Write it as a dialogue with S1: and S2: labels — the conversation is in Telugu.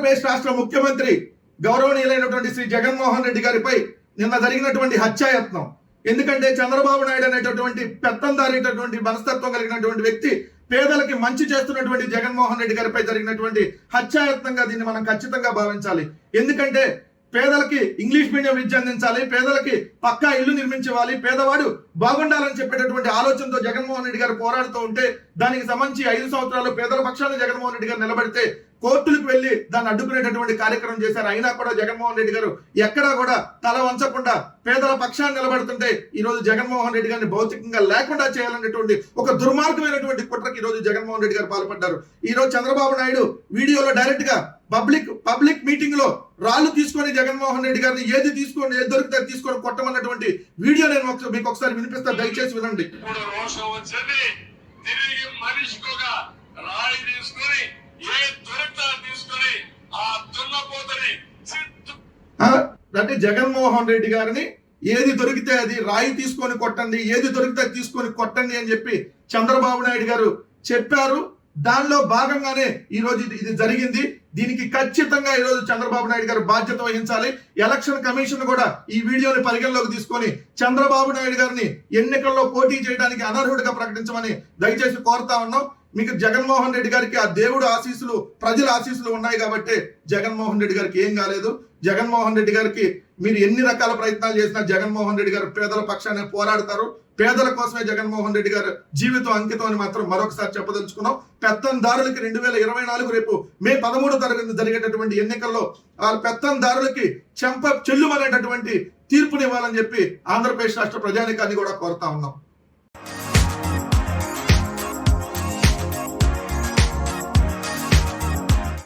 S1: ఆంధ్రప్రదేశ్ రాష్ట్ర ముఖ్యమంత్రి గౌరవనీయులైనటువంటి శ్రీ జగన్మోహన్ రెడ్డి గారిపై నిన్న జరిగినటువంటి హత్యాయత్నం. ఎందుకంటే చంద్రబాబు నాయుడు అనేటటువంటి పెత్తందారిటువంటి మనస్తత్వం కలిగినటువంటి వ్యక్తి పేదలకి మంచి చేస్తున్నటువంటి జగన్మోహన్ రెడ్డి గారిపై జరిగినటువంటి హత్యాయత్నంగా దీన్ని మనం ఖచ్చితంగా భావించాలి. ఎందుకంటే పేదలకి ఇంగ్లీష్ మీడియం విద్య అందించాలి, పేదలకి పక్కా ఇల్లు నిర్మించాలి, పేదవాడు బాగుండాలని చెప్పేటటువంటి ఆలోచనతో జగన్మోహన్ రెడ్డి గారు పోరాడుతూ ఉంటే దానికి సంబంధించి 5 సంవత్సరాలు పేదల పక్షాన జగన్మోహన్ రెడ్డి గారు నిలబడితే కోర్టులకు వెళ్లి దాన్ని అడ్డుకునేటటువంటి కార్యక్రమం చేశారు. అయినా కూడా జగన్మోహన్ రెడ్డి గారు ఎక్కడా కూడా తల వంచకుండా పేదల పక్షాన్ని నిలబడుతుంటే ఈ రోజు జగన్మోహన్ రెడ్డి గారిని భౌతికంగా లేకుండా చేయాలనేటువంటి ఒక దుర్మార్గమైనటువంటి కుట్రకి ఈ రోజు జగన్మోహన్ రెడ్డి గారు పాల్పడ్డారు. ఈ రోజు చంద్రబాబు నాయుడు వీడియోలో డైరెక్ట్ గా పబ్లిక్ మీటింగ్ లో రాళ్ళు తీసుకొని జగన్మోహన్ రెడ్డి గారిని ఏది దొరికితే తీసుకొని కొట్టమన్నటువంటి వీడియో నేను మీకు ఒకసారి వినిపిస్తాను, దయచేసి వినండి. అంటే జగన్మోహన్ రెడ్డి గారిని ఏది దొరికితే అది రాయి తీసుకొని కొట్టండి, ఏది దొరికితే తీసుకొని కొట్టండి అని చెప్పి చంద్రబాబు నాయుడు గారు చెప్పారు. దానిలో భాగంగానే ఈ రోజు ఇది జరిగింది. దీనికి ఖచ్చితంగా ఈ రోజు చంద్రబాబు నాయుడు గారు బాధ్యత వహించాలి. ఎలక్షన్ కమిషన్ కూడా ఈ వీడియోని పరిగణలోకి తీసుకొని చంద్రబాబు నాయుడు గారిని ఎన్నికల్లో పోటీ చేయడానికి అనర్హుడిగా ప్రకటించమని దయచేసి కోరుతా ఉన్నాం. మీకు జగన్మోహన్ రెడ్డి గారికి ఆ దేవుడు ఆశీస్సులు, ప్రజల ఆశీస్సులు ఉన్నాయి కాబట్టి జగన్మోహన్ రెడ్డి గారికి ఏం కాలేదు. జగన్మోహన్ రెడ్డి గారికి మీరు ఎన్ని రకాల ప్రయత్నాలు చేసినా జగన్మోహన్ రెడ్డి గారు పేదల పక్షాన్ని పోరాడతారు. పేదల కోసమే జగన్మోహన్ రెడ్డి గారు జీవితం అంకితం అని మాత్రం మరొకసారి చెప్పదలుచుకున్నాం. పెత్తందారులకి 2024 రేపు మే 13వ తారీఖున జరిగేటటువంటి ఎన్నికల్లో ఆ పెత్తందారులకి చెల్లుమనేటటువంటి తీర్పునివ్వాలని చెప్పి ఆంధ్రప్రదేశ్ రాష్ట్ర ప్రజానికాన్ని కూడా కోరుతా ఉన్నాం.